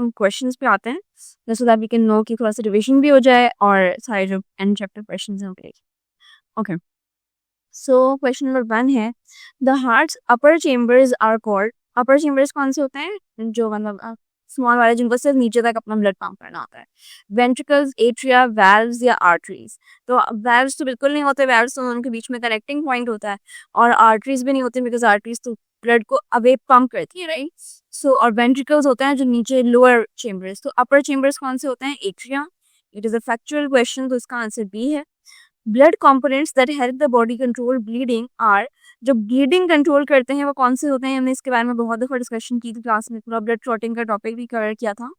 हम क्वेश्चंस पे आते हैं so that we can know कि थोड़ा सा रिविजन भी हो जाए और सारे जो एंड चैप्टर क्वेश्चंस हैं ओके। सो क्वेश्चन नंबर 1 है the hearts upper chambers are called. Upper chambers कौन से होते हैं? जो मतलब स्मॉल वाले जिनको सिर्फ नीचे तक अपना ब्लड पंप करना होता है। वेंट्रिकल्स, एट्रिया, वाल्व्स या आर्टरीज। तो वाल्व्स तो बिल्कुल नहीं होते, वाल्व्स तो उनके बीच में कनेक्टिंग पॉइंट होता है। और आर्टरीज भी नहीं होती बिकॉज आर्टरीज तो ब्लड को अवे पंप करती है, राइट। सो और वेंट्रिकल्स होते हैं जो नीचे लोअर चेम्बर्स। तो अपर चेम्बर्स कौन से होते हैं? Atria. It is a factual question, तो इसका आंसर बी है। Blood components that help the body control bleeding are. जो ब्लीडिंग कंट्रोल करते हैं वो कौन से होते हैं? हमने इसके बारे में बहुत दफा डिस्कशन की थी क्लास में, पूरा ब्लड क्लॉटिंग का टॉपिक भी कवर किया था।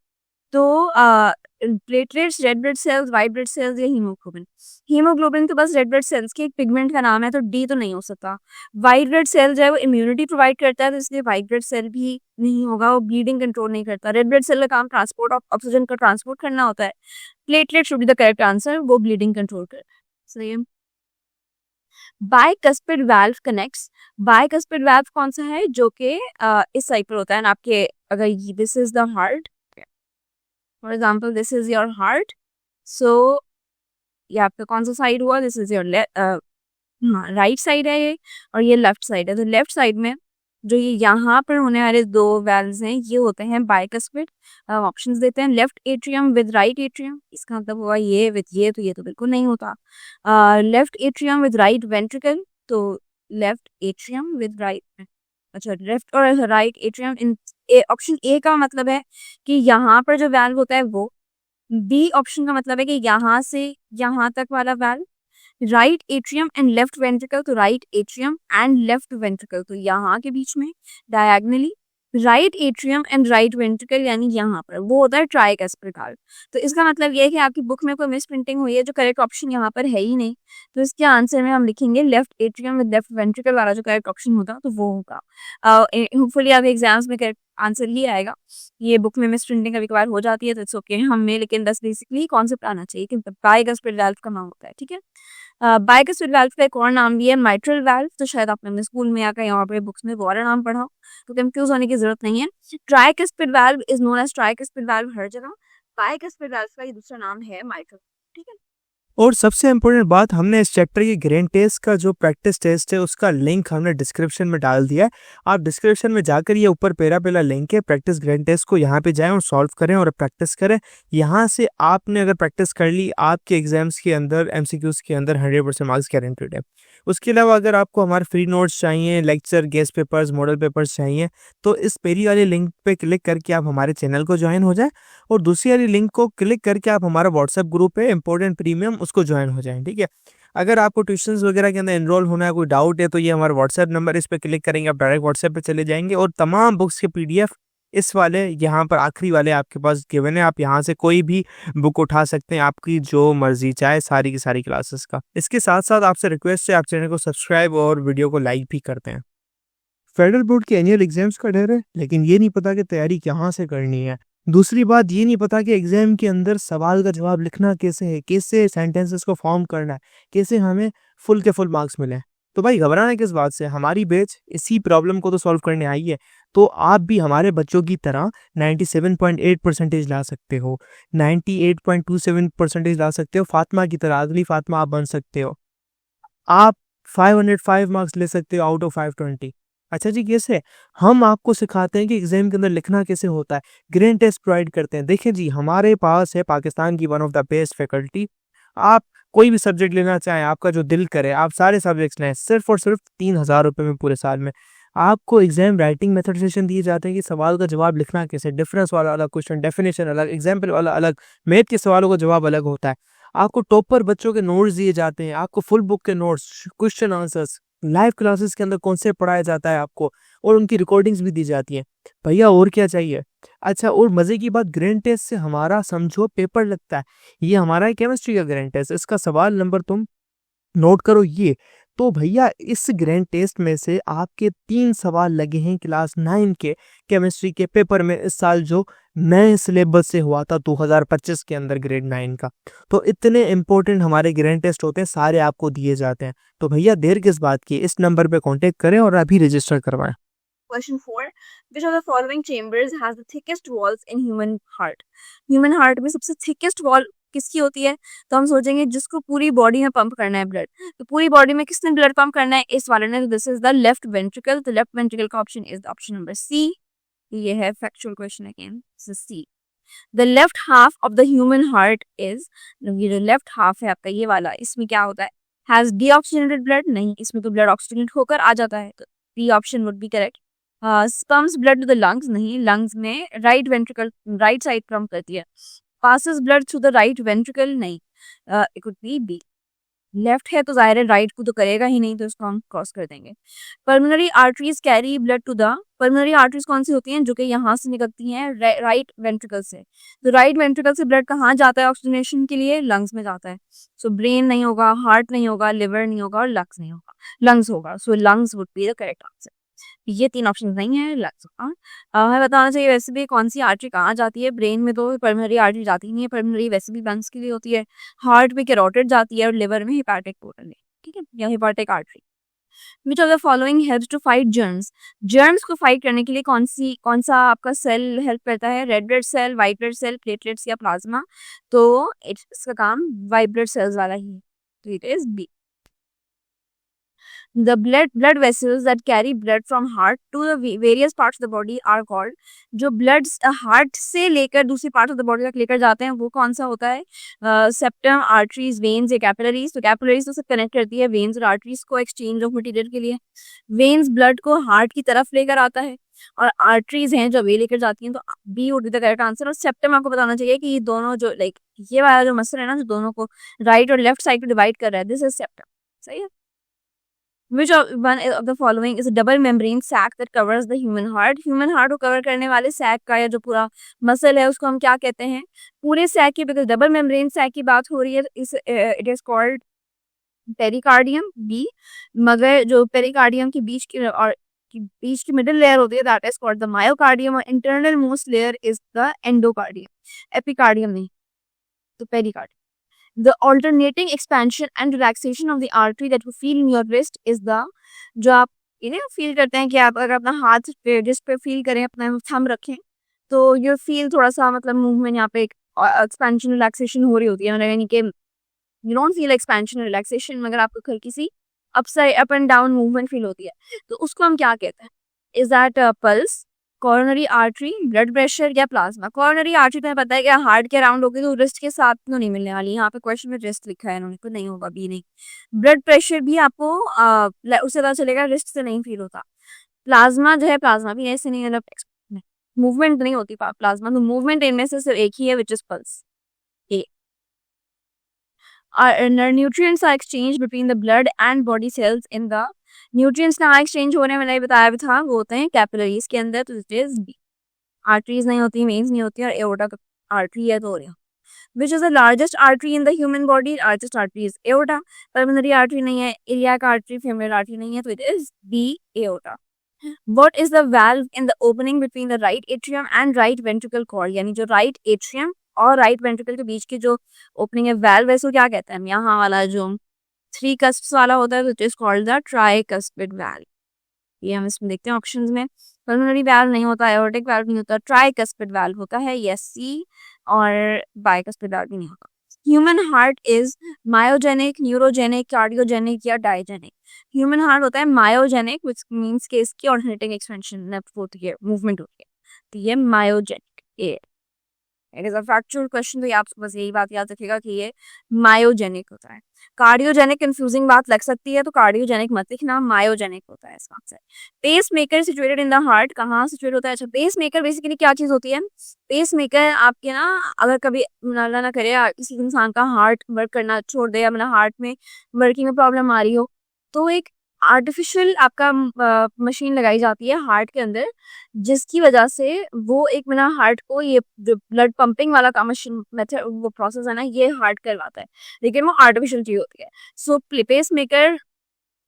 तो platelets, red blood cells, white blood cells या हीमोग्लोबिन। हीमोग्लोबिन तो बस रेड ब्लड सेल्स के एक पिगमेंट का नाम है, तो डी तो नहीं हो सकता। व्हाइट ब्लड सेल जो है वो इम्यूनिटी प्रोवाइड करता है, तो इसलिए व्हाइट ब्लड सेल भी नहीं होगा, वो ब्लीडिंग कंट्रोल नहीं करता। रेड ब्लड सेल का काम ट्रांसपोर्ट ऑफ ऑक्सीजन का ट्रांसपोर्ट करना होता है। Platelet should be the correct answer, वो ब्लीडिंग कंट्रोल करता है। सही है। Bicuspid valve connects. Bicuspid valve कौन सा है? जो कि इस साइड पर होता है ना आपके, अगर this is the heart, for example this is your heart, so ये आपका कौन सा साइड हुआ? This is your right side है ये, और ये लेफ्ट साइड है। तो लेफ्ट साइड में जो ये यहाँ पर होने वाले दो वेल्व्स हैं ये होते हैं बाइकस्पिड। ऑप्शंस देते हैं, left atrium with right atrium, इसका मतलब हुआ ये विद ये, तो ये तो बिल्कुल नहीं होता। Left atrium with right ventricle, तो लेफ्ट एट्रियम विद राइट, अच्छा लेफ्ट और right atrium. In option A का मतलब है कि यहाँ पर जो वेल्व होता है वो। बी ऑप्शन का मतलब है कि यहाँ से यहाँ तक वाला valve. Right atrium and left ventricle, तो right atrium and left ventricle, तो यहाँ के बीच में diagonally. Right atrium and right ventricle यानी यहाँ पर, वो होता है ट्राइकस्पिड वाल्व। तो इसका मतलब ये है कि आपकी बुक में कोई मिस प्रिंटिंग हुई है, जो करेक्ट ऑप्शन यहाँ पर है ही नहीं, तो इसके आंसर में हम लिखेंगे left atrium with left ventricle वाला जो करेक्ट ऑप्शन होगा तो वो होगा। होपफुली आपके एग्जाम्स में करेक्ट आंसर ही आएगा। ये बुक में मिस प्रिंटिंग कभी कभार हो जाती है तो इट्स ओके हमें, लेकिन बस बेसिकली कॉन्सेप्ट आना चाहिए कि बाइकस्पिड वाल्व का नाम होता है, ठीक है। बाइकस्पिड वाल्व का एक और नाम भी है माइट्रल वाल्व, तो शायद आपने अपने स्कूल में या कहीं और पे बुक्स में वो वाला नाम पढ़ा हो, तो कंफ्यूज होने की जरूरत नहीं है। Tricuspid valve is known as tricuspid valve हर जगह। बाइकस्पिड वाल्व का ये दूसरा नाम है माइट्रल, ठीक है। और सबसे इम्पोर्टेंट बात, हमने इस चैप्टर की ग्रेन टेस्ट का जो प्रैक्टिस टेस्ट है उसका लिंक हमने डिस्क्रिप्शन में डाल दिया है। आप डिस्क्रिप्शन में जाकर ये ऊपर पहला लिंक है प्रैक्टिस ग्रेन टेस्ट को, यहाँ पे जाएं और सॉल्व करें और प्रैक्टिस करें। यहाँ से आपने अगर प्रैक्टिस कर ली, आपके एग्जाम्स के अंदर MCQs के अंदर 100% मार्क्स गारंटेड है। उसके अलावा अगर आपको हमारे फ्री नोट्स चाहिए, lecture, guest papers, model papers चाहिए, तो इस पहली वाली लिंक पे क्लिक करके आप हमारे चैनल को ज्वाइन हो जाए, और दूसरी वाली लिंक को क्लिक करके आप हमारा व्हाट्सएप ग्रुप है इंपॉर्टेंट प्रीमियम, उसको ज्वाइन हो जाएं, ठीक है। अगर आपको ट्यूशंस वगैरह के अंदर एनरोल होना है, कोई डाउट है, तो ये हमारा व्हाट्सएप नंबर, इस पर क्लिक करेंगे आप डायरेक्ट व्हाट्सएप पे चले जाएंगे, और तमाम बुक्स के PDF इस वाले यहाँ पर आखिरी वाले आपके पास गिवन है। आप यहाँ से कोई भी बुक उठा सकते हैं, आपकी जो मर्जी चाहे, सारी की सारी क्लासेस का। इसके साथ साथ आपसे रिक्वेस्ट है, आप चैनल को सब्सक्राइब और वीडियो को लाइक भी करते हैं। फेडरल बोर्ड के एनुअल एग्जाम्स का डर है, लेकिन ये नहीं पता कि तैयारी कहाँ से करनी है। दूसरी बात, ये नहीं पता कि एग्जाम के अंदर सवाल का जवाब लिखना कैसे है, कैसे सेंटेंसेस को फॉर्म करना है, कैसे हमें फुल के फुल मार्क्स मिले। तो भाई घबराना किस बात से, हमारी बैच इसी प्रॉब्लम को तो सॉल्व करने आई है। तो आप भी हमारे बच्चों की तरह 97.8% ला सकते हो, 98.27% ला सकते हो, फातिमा की तरह, अगली फातिमा आप बन सकते हो। आप 505 मार्क्स ले सकते हो आउट ऑफ 520। अच्छा जी, कैसे? हम आपको सिखाते हैं कि एग्जाम के अंदर लिखना कैसे होता है, ग्रेन टेस्ट प्रोवाइड करते हैं। देखिए जी, हमारे पास है पाकिस्तान की one of the best faculty. आप कोई भी सब्जेक्ट लेना चाहें, आपका जो दिल करे, आप सारे सब्जेक्ट्स लें, सिर्फ और सिर्फ 3000 रुपये में पूरे साल में। आपको एग्जाम राइटिंग मेथड सेशन दिए जाते हैं कि सवाल का जवाब लिखना कैसे, डिफरेंस वाला अलग क्वेश्चन, डेफिनेशन अलग, एग्जाम्पल वाला अलग, मैथ के सवालों का जवाब अलग होता है। आपको टॉपर बच्चों के नोट्स दिए जाते हैं, आपको फुल बुक के notes, question answers, live classes के अंदर कॉन्सेप्ट पढ़ाया जाता है आपको, और उनकी रिकॉर्डिंग्स भी दी जाती हैं। भैया और क्या चाहिए? अच्छा, और मजे की बात, ग्रेन टेस्ट से हमारा समझो पेपर लगता है। ये हमारा है केमिस्ट्री का ग्रेन टेस्ट, इसका सवाल नंबर तुम नोट करो ये। तो भैया इस ग्रैंड टेस्ट में से आपके 3 सवाल लगे हैं क्लास 9 के केमिस्ट्री के पेपर में इस साल, जो नए सिलेबस से हुआ था 2025 के अंदर ग्रेड 9 का। तो इतने इंपॉर्टेंट हमारे ग्रैंड टेस्ट होते हैं, सारे आपको दिए जाते हैं। तो भैया देर किस बात की, इस नंबर पे कांटेक्ट करें और अभी रजिस्टर करवाएं। Question 4, which of the following chambers has the thickest walls in human heart? Human heart में सबसे थिकेस्ट वॉल किसकी होती है? तो हम सोचेंगे जिसको पूरी बॉडी में पंप करना है ब्लड, तो पूरी बॉडी में किसने ब्लड पंप करना है? इस वाले ने। This is the left ventricle. तो लेफ्ट वेंट्रिकल का option is option number C. ये है factual question again, C. The left half of the human heart is, ये जो लेफ्ट हाफ है आपका ये वाला, इसमें क्या होता है? Has deoxygenated blood? नहीं, इसमें तो ब्लड ऑक्सीजनेट होकर आ जाता है, तो b option would be correct. Pumps blood to the lungs? नहीं, लंग्स में right ventricle right side pump करती है। Passes blood through the right ventricle? नहीं, it could be b. Left है तो जाहिर है राइट को तो करेगा ही नहीं, तो इसको हम क्रॉस कर देंगे। Pulmonary arteries carry blood to the, pulmonary arteries कौन सी होती हैं? जो कि यहाँ से निकलती हैं राइट वेंट्रिकल से। तो राइट वेंट्रिकल से ब्लड कहाँ जाता है ऑक्सीजनेशन के लिए? लंग्स में जाता है। सो ब्रेन नहीं होगा, हार्ट नहीं होगा, लिवर नहीं होगा और लंग्स नहीं होगा, लंग्स होगा। So lungs would be the correct answer. ये तीन ऑप्शन नहीं है, लंग्स होगा। हमें बताना चाहिए वैसे भी कौन सी आर्टरी कहाँ जाती है। ब्रेन में तो पल्मोनरी आर्टरी जाती नहीं है, पल्मोनरी वैसे भी लंग्स के लिए होती है। हार्ट में कैरोटिड जाती है और लिवर में हेपाटिक पोर्टल है, ठीक है, या hepatic artery. Which of the following helps to fight germs? Germs को फाइट करने के लिए कौन सा आपका सेल हेल्प करता है? Red blood cell, white blood cell, platelets या प्लाज्मा? तो इसका काम व्हाइट ब्लड सेल्स वाला ही है, तो it is B. The blood vessels that carry blood from heart to the various parts of the body are called, जो blood heart से लेकर दूसरी पार्ट ऑफ द बॉडी तक लेकर जाते हैं वो कौन सा होता है? सेप्टम, आर्टरीज, वेन्स या कैपिलरीज? तो कैपिलरीज तो सब कनेक्ट करती है वेन्स और आर्टरीज को एक्सचेंज ऑफ मटेरियल के लिए। वेन्स ब्लड को हार्ट की तरफ लेकर आता है और आर्टरीज हैं जो वे लेकर जाती हैं, तो B would be the correct answer. और सेप्टम आपको बताना चाहिए कि ये दोनों जो लाइक ये वाला जो मसल है ना, जो दोनों को राइट और लेफ्ट साइड को डिवाइड कर रहा है, दिस इज सेप्टम। सही है। Which of one of the following is a double membrane sac that covers the human heart? Human heart को कवर करने वाले सैक का या जो पूरा मसल है उसको हम क्या कहते हैं? पूरे सैक की, बिकॉज डबल मेम्ब्रेन सैक की बात हो रही है, इस it is called pericardium, B. मगर जो पेरिकार्डियम के बीच की मिडिल लेयर होती है that is called the myocardium, और internal most layer is the endocardium, epicardium नहीं, तो pericardium. The alternating expansion and relaxation of the artery that you feel in your wrist is the, जो आप इन्हें feel करते हैं कि आप अगर अपना हाथ पे रिस्ट पे फील करें, अपना थंब रखें, तो यू फील थोड़ा सा मतलब मूवमेंट यहाँ पे एक्सपेंशन रिलैक्सेशन हो रही होती है, मतलब यानी कि you don't feel expansion relaxation, मगर आपको हल्की सी up and down movement feel होती है, तो उसको हम क्या कहते हैं? Is that pulse, coronary artery, blood pressure या प्लाज्मा? कॉरोनरी आर्टरी तो पता है कि हार्ट के अराउंड होगी, तो रिस्ट के साथ तो नहीं मिलने वाली, यहाँ पे क्वेश्चन में रिस्ट लिखा है इन्होंने, तो नहीं होगा, बी नहीं। ब्लड प्रेशर भी आपको उससे पता चलेगा, रिस्ट से नहीं फील होता। प्लाज्मा जो है, प्लाज्मा भी ऐसे नहीं, मतलब मूवमेंट नहीं होती प्लाज्मा, तो मूवमेंट इनमें से सिर्फ एक ही है, which is pulse, A. Nutrients are exchange between the blood and body cells in the, nutrients कहाँ एक्सचेंज हो रहे हैं मैंने बताया भी था, वो होते हैं कैपिलरीज के अंदर, तो इट इज बी। आर्टरीज नहीं होती, वेन्स नहीं होती, और एओर्टा आर्टरी है तो हो रहा। Which is the largest artery in the human body? Largest artery is aorta. Pulmonary artery नहीं है, इलियाक आर्टरी, फेमोरल आर्टरी नहीं है, तो it is B, aorta. What is the valve in the opening between the right atrium and right ventricle cord? यानी जो right atrium और right ventricle के बीच की जो ओपनिंग है, valve, इसको क्या कहते हैं? यहाँ वाला जो 3 cusps वाला होता है, which is called the tricuspid valve। ये हम इसमें देखते हैं ऑप्शंस में, पल्मोनरी वाल्व नहीं होता, एओर्टिक वाल्व नहीं होता, ट्राइकस्पिड वाल्व होता है, यस सी, और बाइकस्पिड वाल्व भी नहीं होता। Human heart is myogenic, neurogenic, cardiogenic या डायजेनिक? ह्यूमन हार्ट होता है मायोजेनिक, विच मीन्स के इसकी ऑल्टरनेटिंग एक्सपेंशन होती है, मूवमेंट होती है, तो ये myogenic, A. It is a factual question, तो आपको बस यही बात याद रखिएगा कि ये मायोजेनिक होता है। कार्डियोजेनिक कंफ्यूजिंग बात लग सकती है, तो कार्डियोजेनिक मत लिखना, मायोजेनिक होता है इसका answer. Pacemaker situated in the heart, कहाँ सिचुएट होता है? अच्छा, पेस मेकर बेसिकली क्या चीज होती है? पेस मेकर आपके ना, अगर कभी अल्लाह ना करे किसी इंसान का हार्ट वर्क करना छोड़ दे, या मतलब हार्ट में वर्किंग में प्रॉब्लम आ रही हो, तो एक आर्टिफिशियल आपका मशीन लगाई जाती है हार्ट के अंदर, जिसकी वजह से वो एक बिना हार्ट को, ये जो ब्लड पंपिंग वाला का मशीन मेथड, वो प्रोसेस है ना, ये हार्ट करवाता है, लेकिन वो आर्टिफिशियल चीज होती है। सो पेस मेकर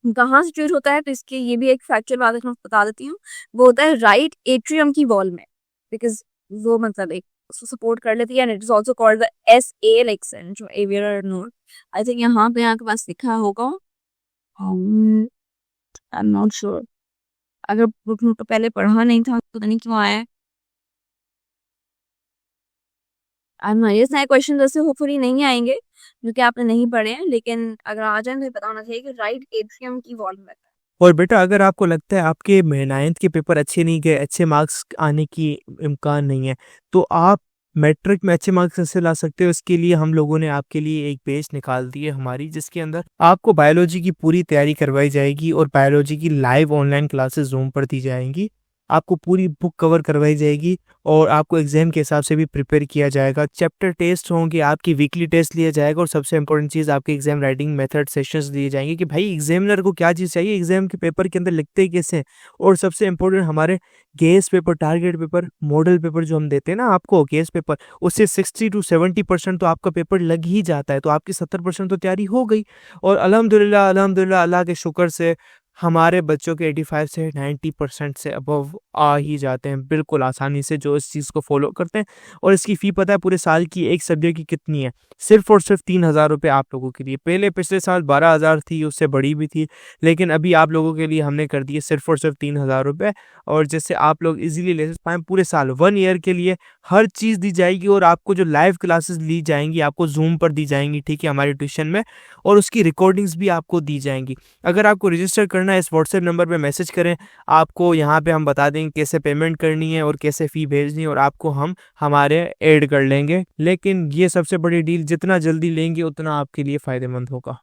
कहाँ सिचुएट होता है? तो इसके ये भी एक फैक्चुअल बात मैं बता देती हूँ, वो होता है राइट एट्रियम की वॉल में, बिकॉज वो मतलब एक उसको सपोर्ट कर लेती है, and it is also called the SA, like central एवियर नोड। आई थिंक यहाँ पे आपके पास लिखा होगा, आई एम नॉट श्योर, अगर बुक नोट पहले पढ़ा नहीं था तो पता नहीं क्यों आया है। ये नए क्वेश्चन जैसे होपफुली नहीं आएंगे जो कि आपने नहीं पढ़े हैं, लेकिन अगर आ जाए तो ये पता होना चाहिए कि राइट एट्रियम की वॉल में। और बेटा अगर आपको लगता है आपके 9th के पेपर अच्छे नहीं गए, अच्छे मार्क्स आने की इम्कान नहीं है, तो आप मैट्रिक में अच्छे मार्क्स कैसे ला सकते हो? इसके लिए हम लोगों ने आपके लिए एक पेज निकाल दी है हमारी, जिसके अंदर आपको बायोलॉजी की पूरी तैयारी करवाई जाएगी और बायोलॉजी की लाइव ऑनलाइन क्लासेस ज़ूम पर दी जाएंगी। आपको पूरी बुक कवर करवाई जाएगी और आपको एग्जाम के हिसाब से भी प्रिपेयर किया जाएगा। चैप्टर टेस्ट होंगे, आपकी वीकली टेस्ट लिया जाएगा और सबसे इंपॉर्टेंट चीज़ आपके एग्जाम राइटिंग मेथड सेशंस दिए जाएंगे कि भाई एग्जामिनर को क्या चीज़ चाहिए, एग्जाम के पेपर के अंदर लिखते कैसे हैं। और सबसे इंपॉर्टेंट हमारे guess paper, target paper, model paper जो हम देते हैं ना आपको गेस पेपर, उससे 60 to 70% तो आपका पेपर लग ही जाता है, तो आपकी 70% तो तैयारी हो गई। और अल्हम्दुलिल्लाह अल्हम्दुलिल्लाह अल्लाह के शुक्र से हमारे बच्चों के 85 से 90% से अबव आ ही जाते हैं बिल्कुल आसानी से, जो इस चीज़ को फॉलो करते हैं। और इसकी फ़ी पता है पूरे साल की एक सब्जेक्ट की कितनी है? सिर्फ़ और सिर्फ 3,000 रुपये आप लोगों के लिए। पहले पिछले साल 12,000 थी, उससे बड़ी भी थी, लेकिन अभी आप लोगों के लिए हमने कर दी है सिर्फ़ और सिर्फ 3,000 रुपये। और जिससे आप लोग इजीली ले पाएँ पूरे साल 1 ईयर के लिए हर चीज़ दी जाएगी। और आपको जो लाइव क्लासेस ली जाएंगी आपको जूम पर दी जाएंगी, ठीक है, हमारे ट्यूशन में, और उसकी रिकॉर्डिंग्स भी आपको दी जाएंगी। अगर आपको रजिस्टर करना है इस व्हाट्सएप नंबर पे मैसेज करें, आपको यहाँ पे हम बता देंगे कैसे पेमेंट करनी है और कैसे फ़ी भेजनी है, और आपको हम हमारे ऐड कर लेंगे। लेकिन ये सबसे बड़ी डील, जितना जल्दी लेंगे उतना आपके लिए फ़ायदेमंद होगा।